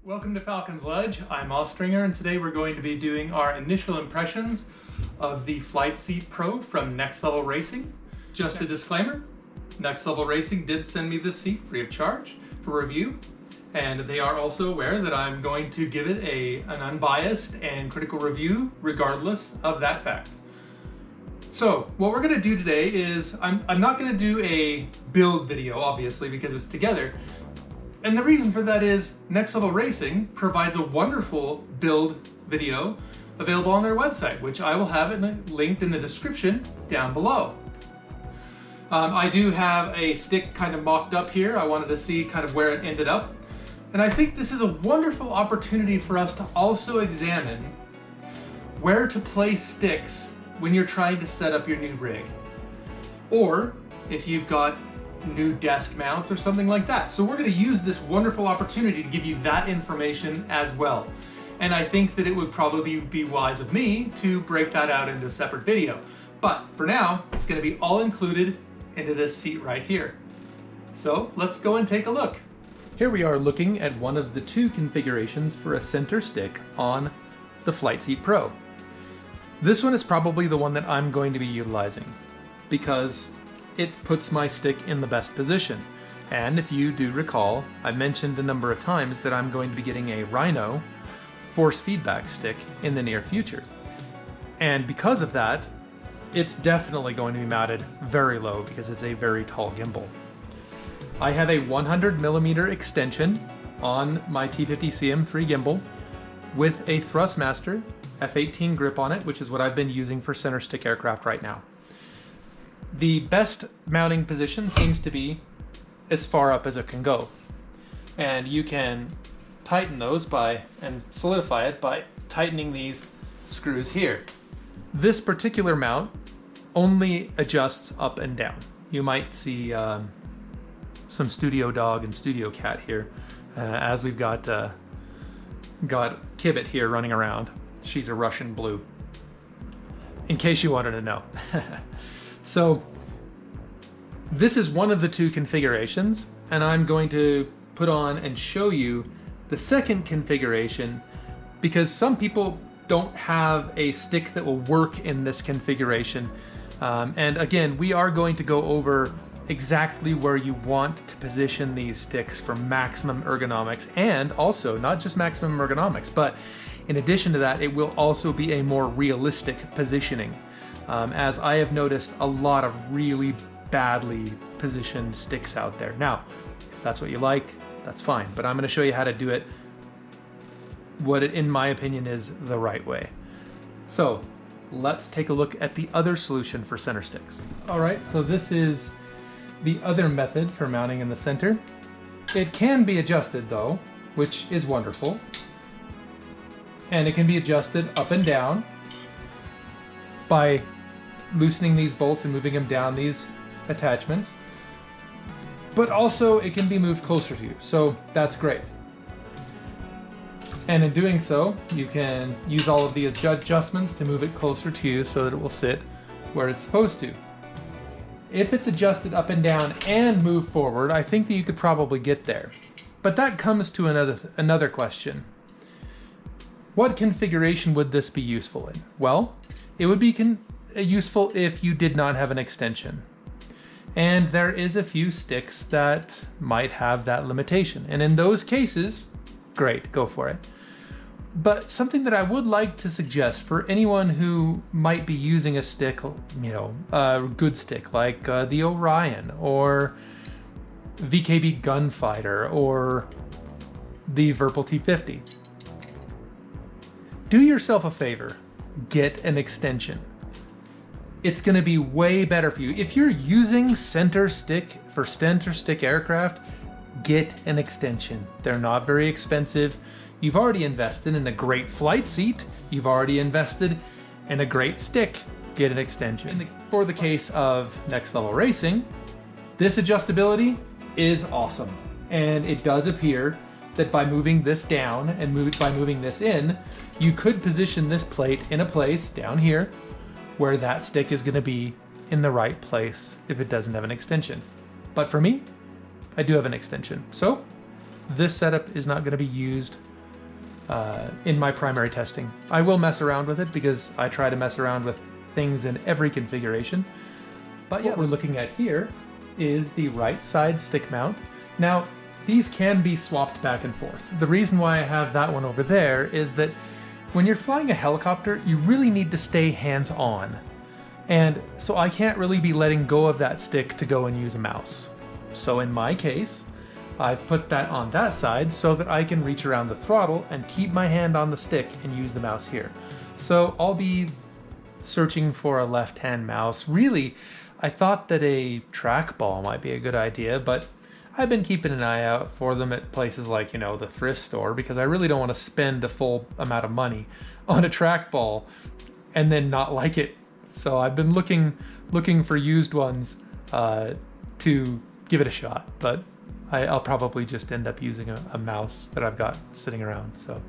Welcome to Falcons Ledge. I'm Austringer, and today we're going to be doing our initial impressions of the Flight Seat Pro from Next Level Racing. Just a disclaimer, Next Level Racing did send me this seat free of charge for review, and they are also aware that I'm going to give it an unbiased and critical review regardless of that fact. So what we're going to do today is, I'm not going to do a build video, obviously, because it's together. And the reason for that is Next Level Racing provides a wonderful build video available on their website, which I will have linked in the description down below. I do have a stick kind of mocked up here. I wanted to see kind of where it ended up. And I think this is a wonderful opportunity for us to also examine where to place sticks when you're trying to set up your new rig. Or if you've got new desk mounts or something like that. So we're going to use this wonderful opportunity to give you that information as well. And I think that it would probably be wise of me to break that out into a separate video. But for now, it's going to be all included into this seat right here. So let's go and take a look. Here we are looking at one of the two configurations for a center stick on the Flight Seat Pro. This one is probably the one that I'm going to be utilizing because it puts my stick in the best position. And if you do recall, I mentioned a number of times that I'm going to be getting a Rhino force feedback stick in the near future. And because of that, it's definitely going to be mounted very low because it's a very tall gimbal. I have a 100mm extension on my T-50 CM3 gimbal with a Thrustmaster F18 grip on it, which is what I've been using for center stick aircraft right now. The best mounting position seems to be as far up as it can go. And you can tighten those and solidify it by tightening these screws here. This particular mount only adjusts up and down. You might see some Studio Dog and Studio Cat here, as we've got Kibbit here running around. She's a Russian blue, in case you wanted to know. So this is one of the two configurations, and I'm going to put on and show you the second configuration because some people don't have a stick that will work in this configuration. And again, we are going to go over exactly where you want to position these sticks for maximum ergonomics, and also not just maximum ergonomics, but in addition to that, it will also be a more realistic positioning. As I have noticed a lot of really badly positioned sticks out there. Now, if that's what you like, that's fine, but I'm going to show you how to do it in my opinion is the right way. So let's take a look at the other solution for center sticks. All right, so this is the other method for mounting in the center. It can be adjusted though, which is wonderful. And it can be adjusted up and down by loosening these bolts and moving them down these attachments, but also it can be moved closer to you, so that's great. And in doing so, you can use all of these adjustments to move it closer to you so that it will sit where it's supposed to. If it's adjusted up and down and move forward, I think that you could probably get there. But that comes to another question. What configuration would this be useful in? Well, it would be useful if you did not have an extension. And there is a few sticks that might have that limitation. And in those cases, great, go for it. But something that I would like to suggest for anyone who might be using a stick, a good stick like the Orion or VKB Gunfighter or the Virpil T50, do yourself a favor, get an extension. It's going to be way better for you. If you're using center stick for center stick aircraft, get an extension. They're not very expensive. You've already invested in a great flight seat. You've already invested in a great stick. Get an extension. For the case of Next Level Racing, this adjustability is awesome. And it does appear that by moving this down and by moving this in, you could position this plate in a place down here where that stick is going to be in the right place if it doesn't have an extension. But for me, I do have an extension. So this setup is not going to be used in my primary testing. I will mess around with it because I try to mess around with things in every configuration. But yeah, what we're looking at here is the right side stick mount. Now, these can be swapped back and forth. The reason why I have that one over there is that when you're flying a helicopter, you really need to stay hands-on. And so I can't really be letting go of that stick to go and use a mouse. So in my case, I've put that on that side so that I can reach around the throttle and keep my hand on the stick and use the mouse here. So I'll be searching for a left-hand mouse. Really, I thought that a trackball might be a good idea, but I've been keeping an eye out for them at places like, you know, the thrift store, because I really don't want to spend the full amount of money on a trackball and then not like it. So I've been looking for used ones to give it a shot, but I'll probably just end up using a mouse that I've got sitting around. So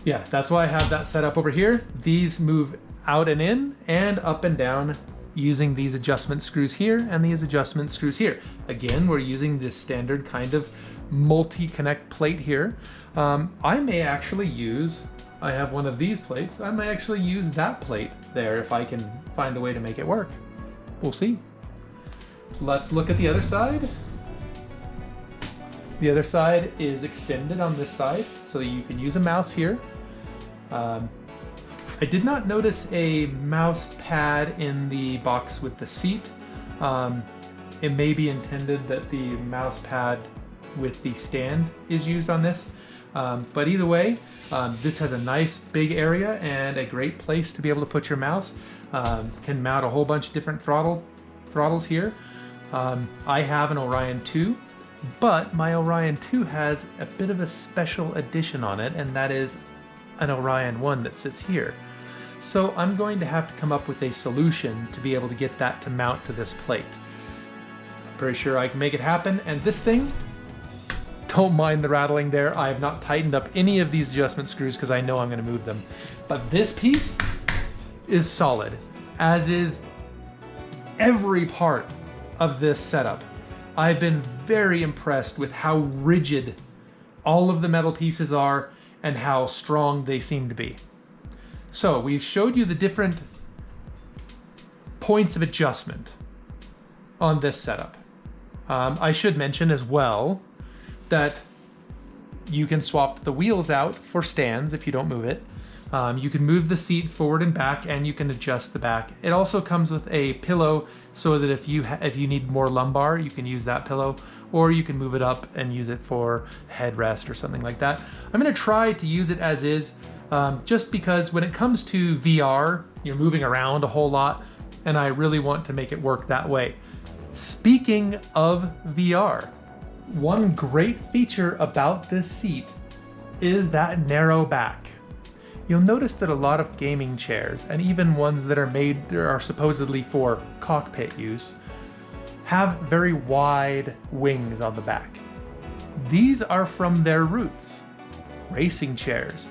yeah, that's why I have that set up over here. These move out and in and up and down using these adjustment screws here and these adjustment screws here. Again, we're using this standard kind of multi-connect plate here. I may actually use, I have one of these plates, I may actually use that plate there if I can find a way to make it work. We'll see. Let's look at the other side. The other side is extended on this side, so you can use a mouse here. I did not notice a mouse pad in the box with the seat. It may be intended that the mouse pad with the stand is used on this. But either way, this has a nice big area and a great place to be able to put your mouse. Can mount a whole bunch of different throttles here. I have an Orion 2, but my Orion 2 has a bit of a special addition on it, and that is an Orion 1 that sits here. So I'm going to have to come up with a solution to be able to get that to mount to this plate. I'm pretty sure I can make it happen, and this thing, don't mind the rattling there. I have not tightened up any of these adjustment screws because I know I'm going to move them. But this piece is solid, as is every part of this setup. I've been very impressed with how rigid all of the metal pieces are and how strong they seem to be. So we've showed you the different points of adjustment on this setup. I should mention as well that you can swap the wheels out for stands if you don't move it. You can move the seat forward and back, and you can adjust the back. It also comes with a pillow so that if you need more lumbar, you can use that pillow, or you can move it up and use it for headrest or something like that. I'm going to try to use it as is, just because when it comes to VR, you're moving around a whole lot, and I really want to make it work that way. Speaking of VR, one great feature about this seat is that narrow back. You'll notice that a lot of gaming chairs, and even ones that are supposedly for cockpit use, have very wide wings on the back. These are from their roots, racing chairs.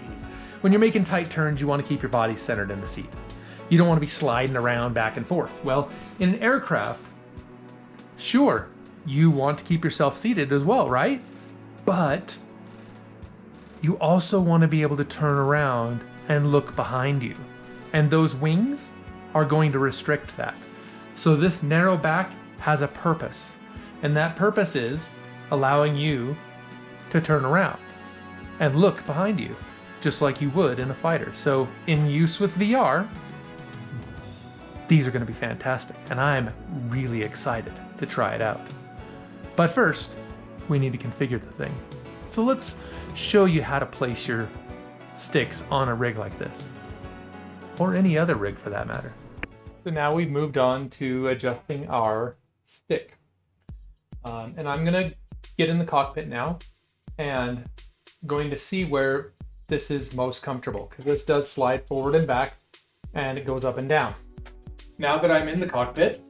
When you're making tight turns, you want to keep your body centered in the seat. You don't want to be sliding around back and forth. Well, in an aircraft, sure, you want to keep yourself seated as well, right? But you also want to be able to turn around and look behind you. And those wings are going to restrict that. So this narrow back has a purpose. And that purpose is allowing you to turn around and look behind you, just like you would in a fighter. So in use with VR, these are going to be fantastic. And I'm really excited to try it out. But first, we need to configure the thing. So let's show you how to place your sticks on a rig like this, or any other rig for that matter. So now we've moved on to adjusting our stick. And I'm gonna get in the cockpit now and going to see where this is most comfortable, because this does slide forward and back and it goes up and down. Now that I'm in the cockpit,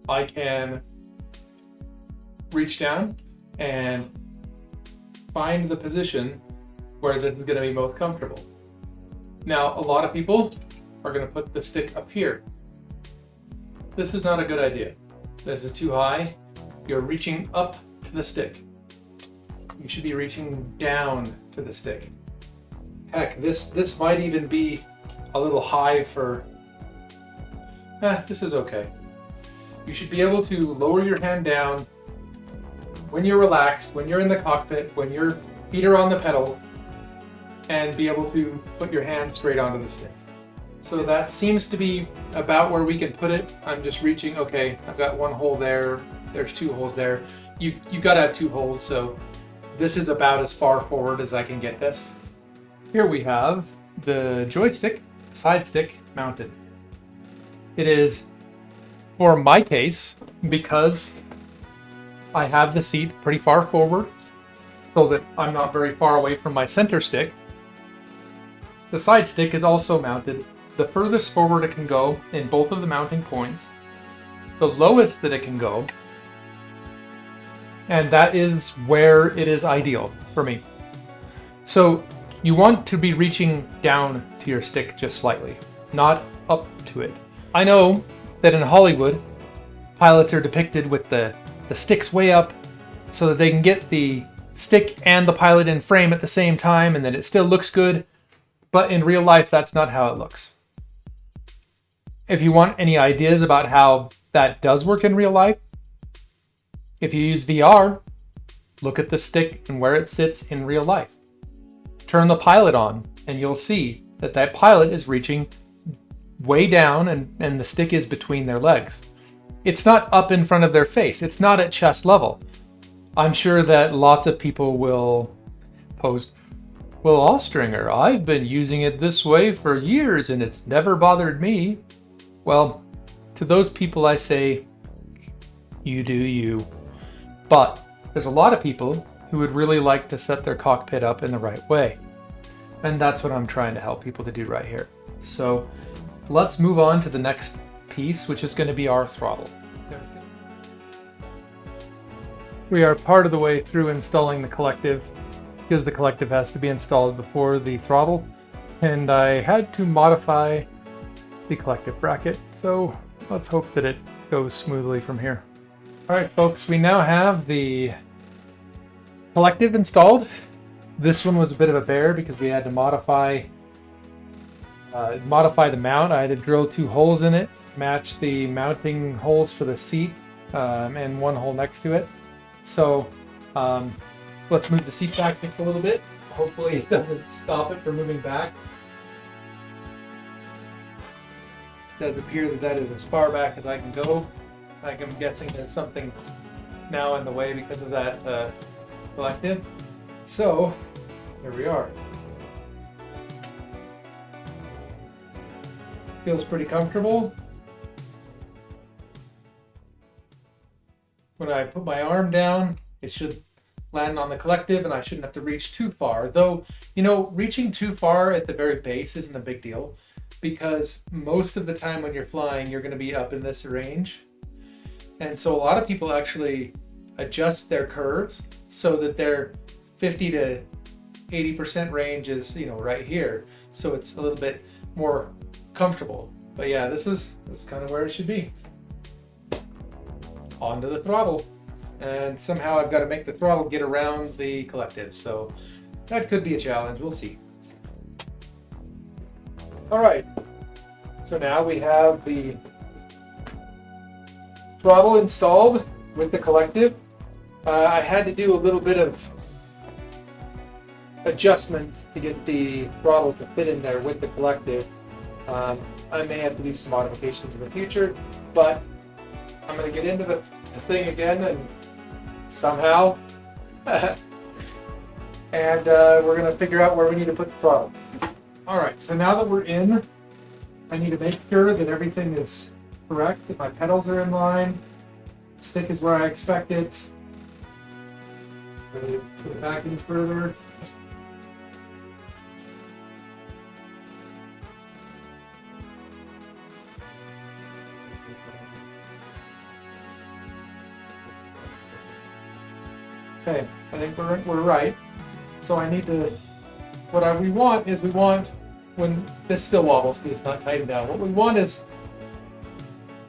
I can reach down and find the position where this is going to be most comfortable. Now, a lot of people are going to put the stick up here. This is not a good idea. This is too high. You're reaching up to the stick. You should be reaching down to the stick. Heck, this might even be a little high for... this is okay. You should be able to lower your hand down when you're relaxed, when you're in the cockpit, when your feet are on the pedal, and be able to put your hand straight onto the stick. So that seems to be about where we can put it. I'm just reaching, okay, I've got one hole there, there's two holes there. You've got to have two holes, so this is about as far forward as I can get this. Here we have the joystick, side stick mounted. It is, for my case, because I have the seat pretty far forward so that I'm not very far away from my center stick. The side stick is also mounted the furthest forward it can go in both of the mounting points, the lowest that it can go, and that is where it is ideal for me. So you want to be reaching down to your stick just slightly, not up to it. I know that in Hollywood, pilots are depicted with the sticks way up so that they can get the stick and the pilot in frame at the same time and that it still looks good, but in real life, that's not how it looks. If you want any ideas about how that does work in real life, if you use VR, look at the stick and where it sits in real life. Turn the pilot on and you'll see that that pilot is reaching way down and the stick is between their legs. It's not up in front of their face. It's not at chest level. I'm sure that lots of people will post, well, Austringer, I've been using it this way for years and it's never bothered me. Well, to those people I say, you do you. But there's a lot of people who would really like to set their cockpit up in the right way. And that's what I'm trying to help people to do right here. So let's move on to the next piece, which is going to be our throttle. We are part of the way through installing the collective, because the collective has to be installed before the throttle, and I had to modify the collective bracket, so let's hope that it goes smoothly from here. Alright folks, we now have the collective installed. This one was a bit of a bear because we had to modify the mount. I had to drill 2 holes in it, match the mounting holes for the seat, and 1 hole next to it. So let's move the seat back just a little bit. Hopefully it doesn't stop it from moving back. It does appear that that is as far back as I can go. Like I'm guessing there's something now in the way because of that collective. So here we are. Feels pretty comfortable. When I put my arm down, it should land on the collective and I shouldn't have to reach too far. Though, you know, reaching too far at the very base isn't a big deal because most of the time when you're flying, you're going to be up in this range. And so a lot of people actually adjust their curves so that their 50 to 80% range is, you know, right here. So it's a little bit more comfortable. But yeah, this is kind of where it should be. Onto the throttle. And somehow I've got to make the throttle get around the collective. So that could be a challenge. We'll see. All right. So now we have the throttle installed with the collective. I had to do a little bit of adjustment to get the throttle to fit in there with the collective. I may have to do some modifications in the future, but I'm going to get into the thing again and somehow and we're going to figure out where we need to put the throttle. Alright, so now that we're in, I need to make sure that everything is correct, that my pedals are in line, the stick is where I expect it. Really put it back in further. Okay, I think we're right. So I need to, we want when this still wobbles because it's not tightened down. What we want is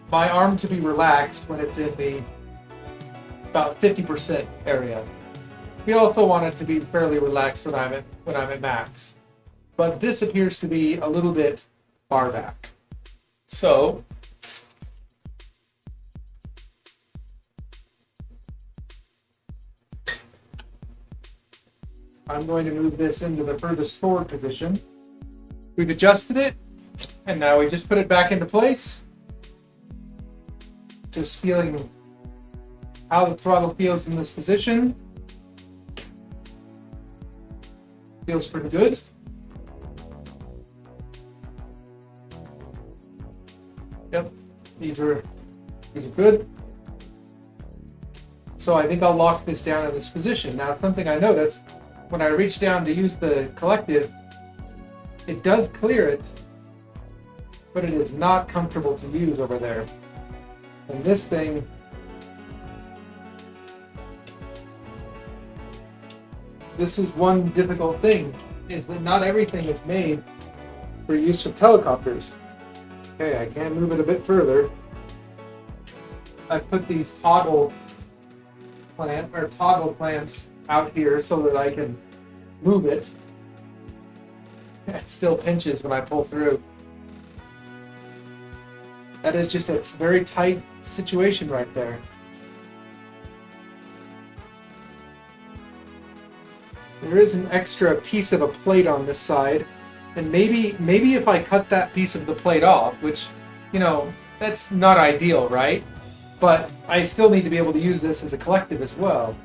my arm to be relaxed when it's in the about 50% area. We also want it to be fairly relaxed when I'm at max. but this appears to be a little bit far back. So I'm going to move this into the furthest forward position. We've adjusted it, and now we just put it back into place. Just feeling how the throttle feels in this position. Feels pretty good. Yep, these are good. So I think I'll lock this down in this position. Now, something I noticed when I reach down to use the collective, it does clear it, but it is not comfortable to use over there. And this thing, this is one difficult thing, is that not everything is made for use with helicopters. Okay, I can move it a bit further. I put these toggle clamps out here so that I can move it. It still pinches when I pull through. That is just a very tight situation right there. There is an extra piece of a plate on this side, and maybe if I cut that piece of the plate off, which, you know, that's not ideal, right? But I still need to be able to use this as a collective as well.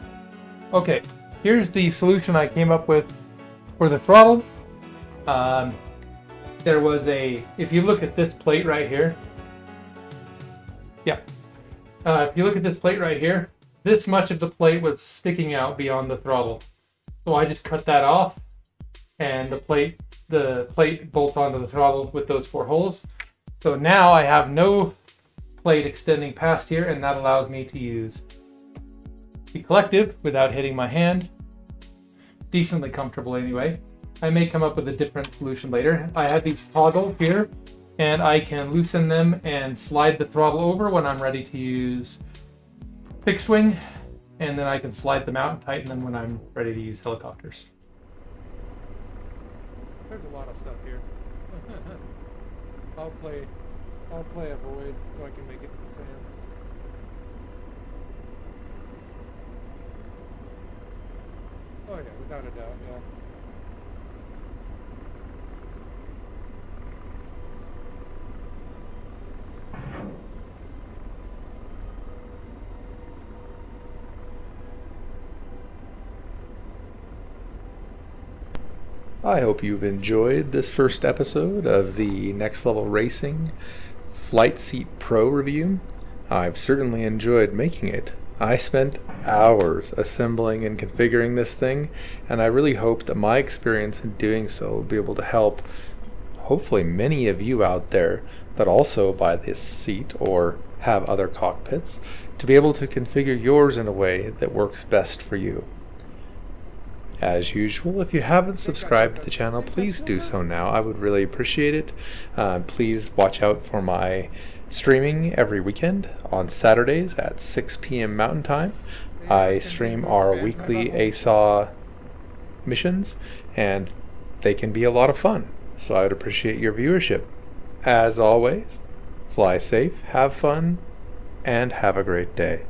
Okay, here's the solution I came up with for the throttle. There was if you look at this plate right here, if you look at this plate right here, this much of the plate was sticking out beyond the throttle. So I just cut that off, and the plate bolts onto the throttle with those 4 holes. So now I have no plate extending past here, and that allows me to use the collective without hitting my hand. Decently comfortable anyway. I may come up with a different solution later. I have these toggles here, and I can loosen them and slide the throttle over when I'm ready to use fixed wing, and then I can slide them out and tighten them when I'm ready to use helicopters. There's a lot of stuff here. I'll play a void so I can make it to the sands. Oh yeah, without a doubt, yeah. I hope you've enjoyed this first episode of the Next Level Racing Flight Seat Pro review. I've certainly enjoyed making it. I spent hours assembling and configuring this thing, and I really hope that my experience in doing so will be able to help hopefully many of you out there that also buy this seat or have other cockpits to be able to configure yours in a way that works best for you. As usual, if you haven't subscribed to the channel, please do so now. I would really appreciate it. Please watch out for my streaming every weekend on Saturdays at 6 p.m. Mountain Time. I stream our weekly ASAW missions, and they can be a lot of fun. So I would appreciate your viewership. As always, fly safe, have fun, and have a great day.